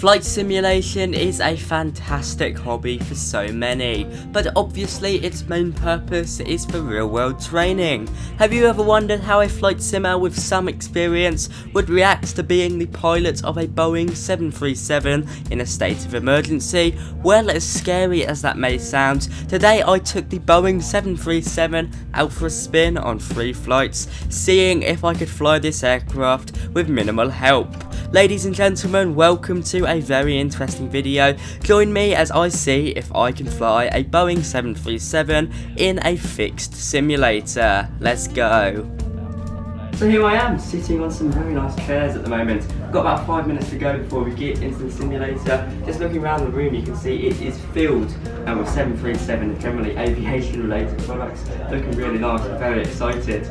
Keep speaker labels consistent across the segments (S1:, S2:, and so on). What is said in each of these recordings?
S1: Flight simulation is a fantastic hobby for so many, but obviously its main purpose is for real world training. Have you ever wondered how a flight simmer with some experience would react to being the pilot of a Boeing 737 in a state of emergency? Well, as scary as that may sound, today I took the Boeing 737 out for a spin on 3 flights, seeing if I could fly this aircraft with minimal help. Ladies and gentlemen, welcome to a very interesting video. Join me as I see if I can fly a Boeing 737 in a fixed simulator. Let's go. So here I am, sitting on some very nice chairs at the moment. I've got about 5 minutes to go before we get into the simulator. Just looking around the room, you can see it is filled with 737 and generally aviation related products. Looking really nice, I'm very excited.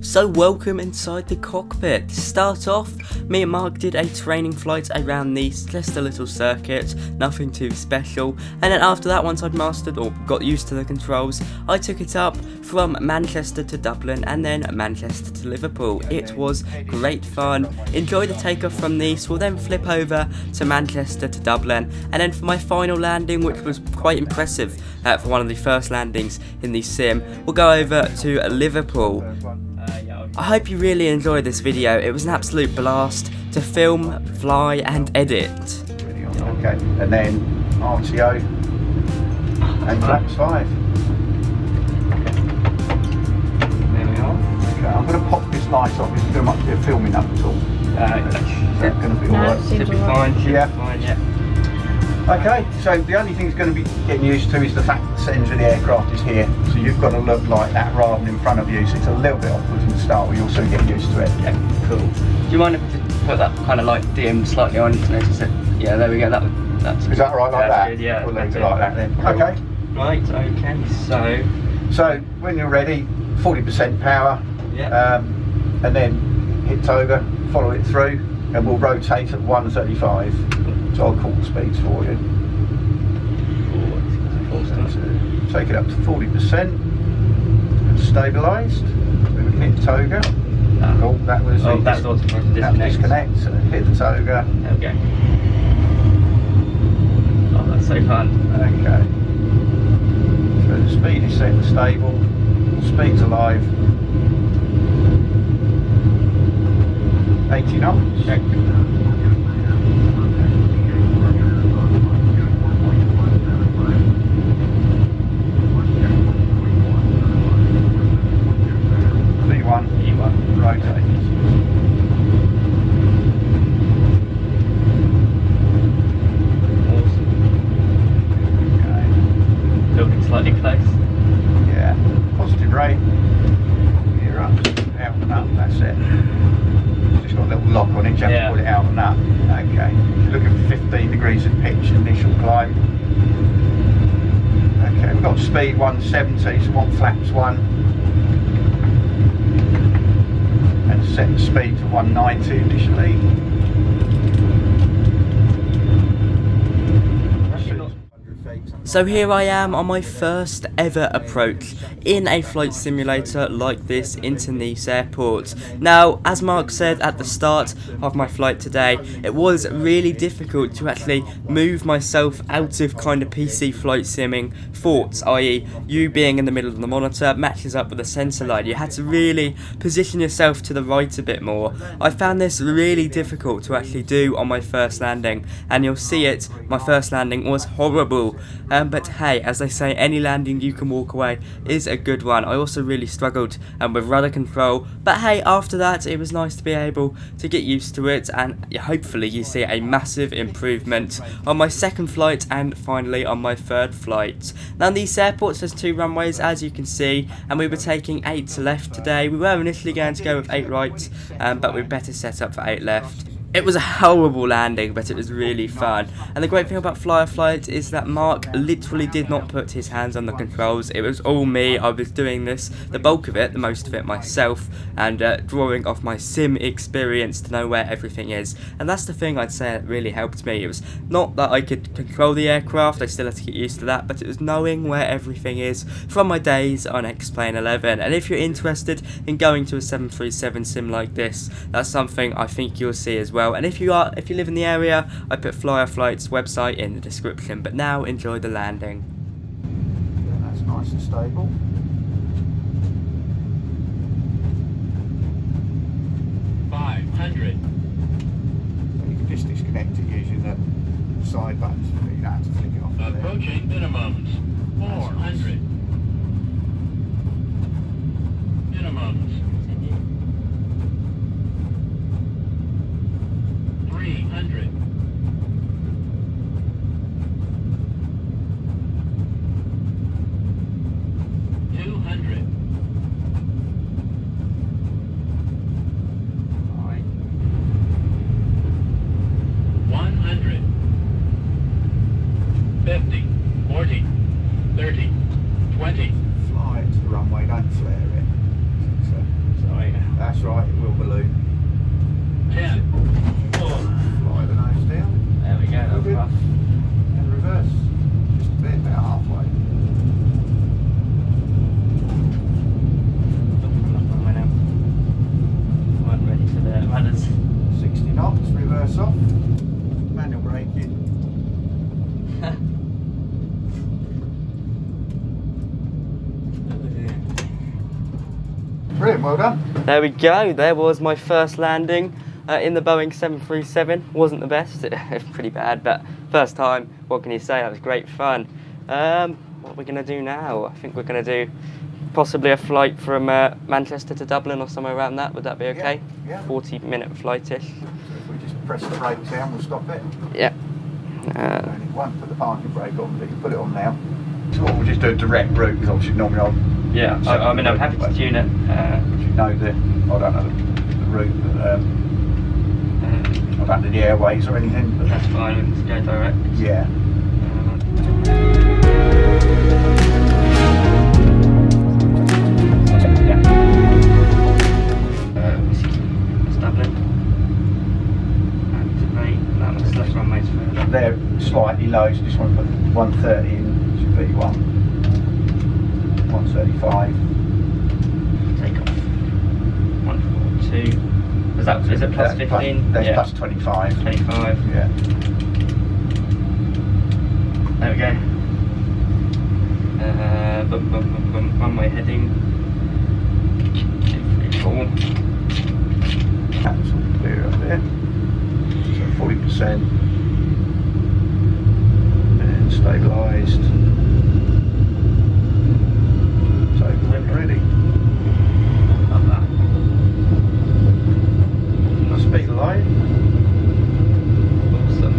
S1: So welcome inside the cockpit. To start off, me and Mark did a training flight around Nice, just a little circuit, nothing too special, and then after that, once I'd mastered or got used to the controls, I took it up from Manchester to Dublin and then Manchester to Liverpool. It was great fun. Enjoy the takeoff from Nice, we'll then flip over to Manchester to Dublin, and then for my final landing, which was quite impressive for one of the first landings in the sim, we'll go over to Liverpool. I hope you really enjoyed this video. It was an absolute blast to film, fly and edit.
S2: Okay, and then RTO and flaps 5.
S1: There we are.
S2: Okay, I'm going to pop this light off. Is there much bit of filming up at all? Is that going to be alright?
S1: Should be fine, fine, yeah.
S2: Okay, so the only thing it's going to be getting used to is the fact that the centre of the aircraft is here. So you've got to look like that rather than in front of you. So it's a little bit awkward from the start, but you'll soon get used to it.
S1: Yeah, cool. Do you mind if I just put that kind of light dim slightly on? Yeah, there we go. That's
S2: is that right like that?
S1: Good, yeah.
S2: We'll leave it like that then.
S1: Cool.
S2: Okay.
S1: Right, okay,
S2: So when you're ready, 40% power.
S1: Yeah.
S2: And then hit toga, follow it through, and we'll rotate at 135. So I'll call the speeds for you. Take it up to 40% and stabilised. We would hit toga. Oh, that was disconnect. So hit the toga.
S1: There we go. Oh, that's so fun.
S2: Okay. So the speed is set and stable. Speed's alive. 80 knots.
S1: Check. Slightly close.
S2: Yeah, positive rate. Gear up, out and up, that's it. Just got a little lock on it, you have to pull it out and up. Okay, you're looking for 15 degrees of pitch, initial climb. Okay, we've got speed 170, so want flaps 1. And set the speed to 190 initially.
S1: So here I am on my first ever approach in a flight simulator like this into Nice Airport. Now, as Mark said at the start of my flight today, it was really difficult to actually move myself out of kind of PC flight simming thoughts, i.e. you being in the middle of the monitor matches up with the centre line. You had to really position yourself to the right a bit more. I found this really difficult to actually do on my first landing, and you'll see it, my first landing was horrible. But hey, as they say, any landing you can walk away is a good one. I also really struggled with rudder control, but hey, after that it was nice to be able to get used to it, and hopefully you see a massive improvement on my second flight and finally on my third flight. Now Nice Airport has 2 runways, as you can see, and we were taking 8 left today. We were initially going to go with 8 right, but we're better set up for 8 left. It was a horrible landing, but it was really fun. And the great thing about FlyAFlight is that Mark literally did not put his hands on the controls. It was all me. I was doing this, the bulk of it, the most of it myself, and drawing off my sim experience to know where everything is. And that's the thing I'd say that really helped me. It was not that I could control the aircraft, I still had to get used to that, but it was knowing where everything is from my days on X-Plane 11. And if you're interested in going to a 737 sim like this, that's something I think you'll see as well. well. And if you live in the area, I put FlyAFlight's website in the description. But now enjoy the landing.
S2: Yeah, that's nice and stable. You can just disconnect it using the side buttons. You don't have to flick it off.
S3: Approaching minimums. 400. Minimums. 300. 200.
S2: Right.
S3: 100. 50. 40. 30. 20.
S2: Fly it to the runway, don't flare it.
S1: Sorry.
S2: That's right, it will balloon.
S3: 10.
S2: Fly the nose down.
S1: There we go. That was
S2: Good.
S1: rough.
S2: And reverse. Just a bit, about halfway.
S1: Weren't ready for the runners.
S2: 60 knots, reverse off. Manual braking. Brilliant, well done.
S1: There we go. There was my first landing in the Boeing 737. Wasn't the best. It was pretty bad, but first time. What can you say? That was great fun. What we're going to do now? I think we're going to do possibly a flight from Manchester to Dublin or somewhere around that. Would that be okay?
S2: Yeah.
S1: 40-minute flight-ish.
S2: So if we just press the brakes down, we'll stop it.
S1: Yeah.
S2: And it won't put the parking brake on, but you can put it on now. So we'll just do a direct route, because obviously normally
S1: Yeah. I mean, I'm happy to tune it.
S2: you know I don't know the route, but I don't know the airways or anything. But
S1: That's fine. Let's go direct.
S2: yeah.
S1: It's Dublin. Activate. That looks left runway's further.
S2: They're slightly low, so just want to put 130 in, should be 135.
S1: Take off. 142. Is it plus 15?
S2: That's
S1: Yeah.
S2: plus 25.
S1: 25.
S2: Yeah.
S1: There we go. Boom, boom, boom, boom. Runway heading. 234.
S2: That's all clear up there. So 40%. And stabilised. So we're ready.
S1: Love that.
S2: Speed low.
S1: Awesome.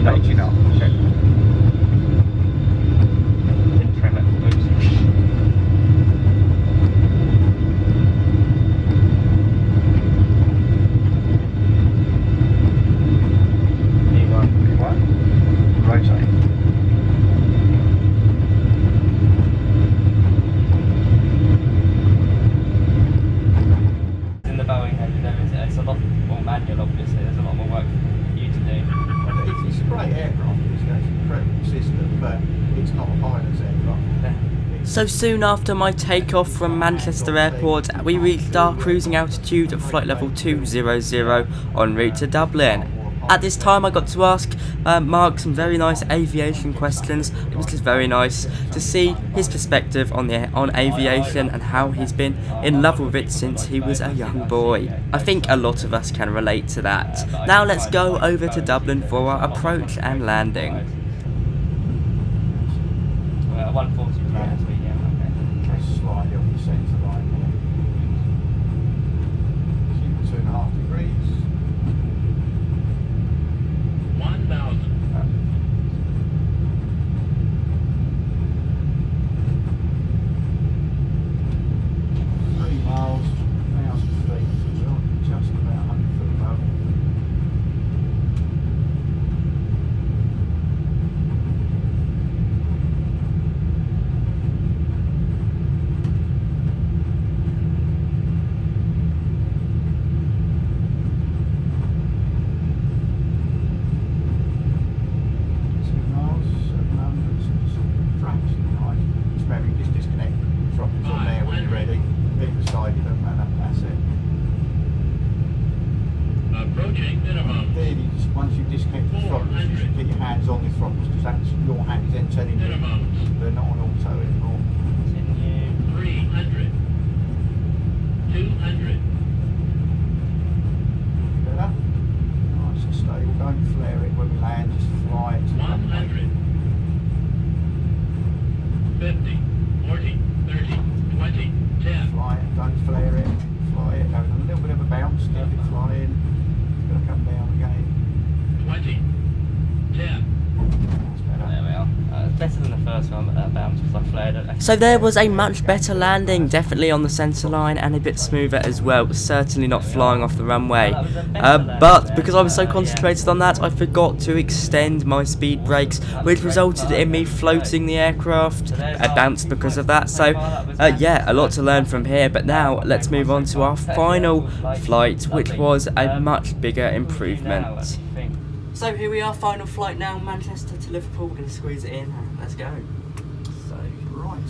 S1: 80 knots.
S2: Okay.
S1: Didn't trim it. Oops.
S2: V1. Rotate.
S1: In the Boeing head, it's a lot more manual, obviously. There's a lot more work for you to do.
S2: It's a great aircraft, it's an incredible system, but it's not a pilot's aircraft.
S1: So soon after my takeoff from Manchester Airport, we reached our cruising altitude at flight level 200 en route to Dublin. At this time I got to ask Mark some very nice aviation questions. It was just very nice to see his perspective on aviation and how he's been in love with it since he was a young boy. I think a lot of us can relate to that. Now let's go over to Dublin for our approach and landing. 140
S2: Slightly off the centre line there. 2.5 degrees.
S3: 1,000.
S2: 3 miles, 1,000 feet, so we're just about 100 foot above. it doesn't matter. That's it.
S3: Approaching minimum.
S2: Then you just, once you disconnect the throttles, you should get your hands on the throttles because that's your hand is then telling you
S3: Minimums.
S2: they're not on auto anymore.
S3: 300. 200.
S2: Better? Nice and stable. Don't flare it when we land, just fly it to
S3: 100. 50. 40. 30. 20. 10.
S2: Fly it, don't flare it, fly it, having a little bit of a bounce, keep it flying, it's going to come down again.
S3: 20. 10.
S2: That's better.
S1: There we are. Better than the first one, but that bounce because I flared it. So there was a much better landing, definitely on the centre line and a bit smoother as well. Certainly not flying off the runway. But because I was so concentrated on that, I forgot to extend my speed brakes, which resulted in me floating the aircraft. I bounced because of that. So yeah, a lot to learn from here. But now let's move on to our final flight, which was a much bigger improvement. So here we are, final flight now, Manchester to Liverpool. We're going to squeeze it in. Let's go. So,
S2: Right.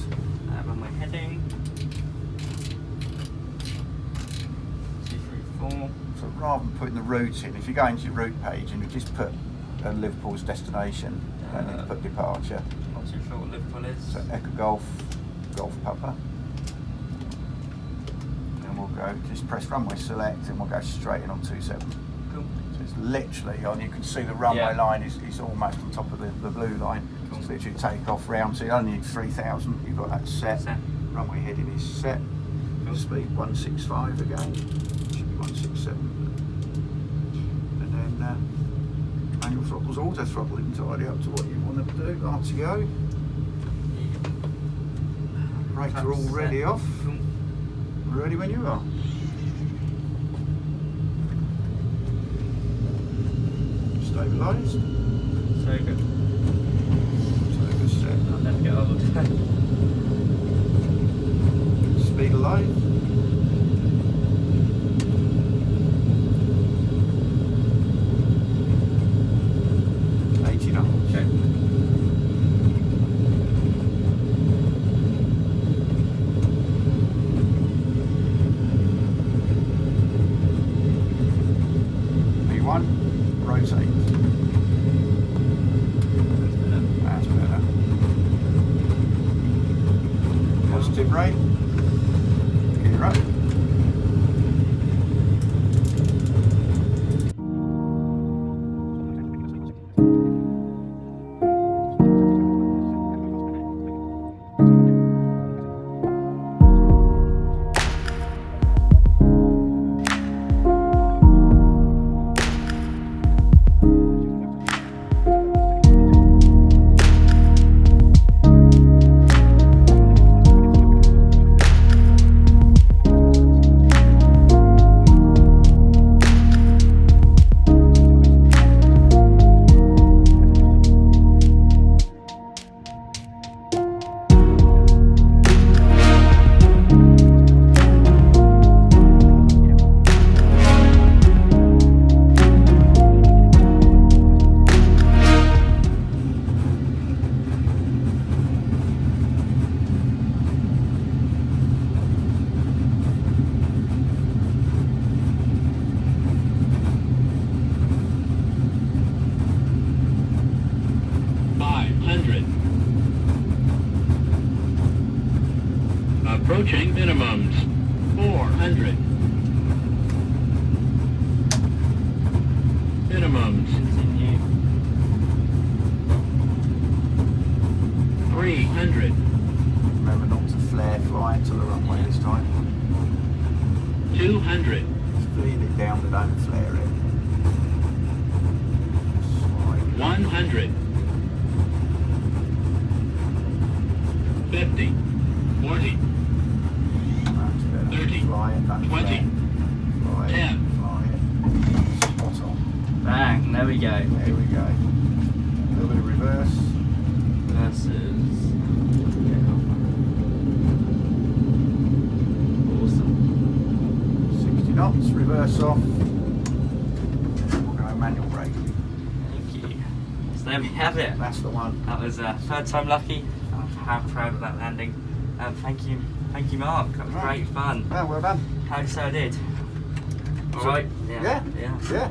S1: runway heading. 2, 3, 4.
S2: So rather than putting the route in, if you go into your route page and you just put Liverpool's destination and then put departure.
S1: Not too sure what Liverpool is.
S2: So Echo Golf, Golf Papa. And we'll go, just press runway select and we'll go straight in on 27.
S1: Cool.
S2: It's literally on, you can see the runway line is almost on top of the blue line.
S1: Cool.
S2: It's literally take off round, so you only need 3,000, you've got that set. Runway heading is set.
S1: Cool.
S2: Speed 165 again, should be 167. And then manual throttle's auto throttle entirely up to what you want to do. RTO. Brakes are all ready off.
S1: Cool.
S2: Ready when you are. Stabilised.
S1: So good.
S2: So good set.
S1: I'll never get old.
S2: Speed alive.
S1: Okay.
S2: V1, rotate. That's better. Positive rate. Gear up.
S3: Approaching minimums. 400. Minimums.
S1: Continue.
S3: 300.
S2: Remember not to flare fly to the runway this time.
S3: 200.
S2: Just bleed it down but don't flare it. Slide.
S3: 100. 50. 40.
S2: That's better.
S3: 30.
S2: Fly it, don't
S3: 20.
S2: flare. Fly it,
S3: 10.
S2: fly it. Spot on.
S1: Bang, there we go.
S2: There we go. A little bit of reverse.
S1: Versus. Awesome.
S2: 60 knots, reverse off. We'll go manual brake.
S1: Thank you. So there we have it.
S2: That's the one.
S1: That was third time lucky. I'm proud of that landing. Thank you Thank you, Mark. That was great fun.
S2: Oh, well done.
S1: How did you say I did? Alright?
S2: Yeah,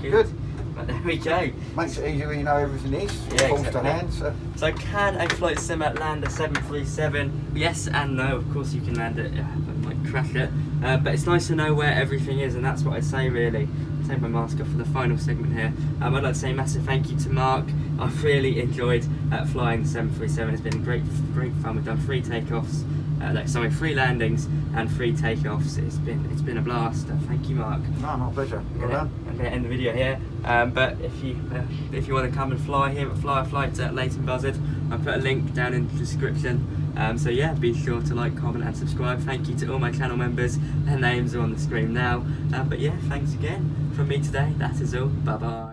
S2: good.
S1: But there we go.
S2: Makes it easier when you know everything is.
S1: Yeah,
S2: Falls to
S1: exactly.
S2: hand.
S1: So can a flight sim land a 737? Yes and no. Of course you can land it, but might crash it. But it's nice to know where everything is, and that's what I'd say really. Take my mask off for the final segment here. I'd like to say a massive thank you to Mark. I've really enjoyed flying the 737. It's been great fun. We've done 3 takeoffs, 3 landings and 3 takeoffs. It's been a blast. Thank you, Mark.
S2: No, my pleasure. Well done.
S1: I'm going to end the video here. But if you want to come and fly here at FlyAFlight at Leighton Buzzard, I'll put a link down in the description. So yeah, be sure to like, comment and subscribe. Thank you to all my channel members. Their names are on the screen now. But yeah, thanks again from me today. That is all. Bye bye.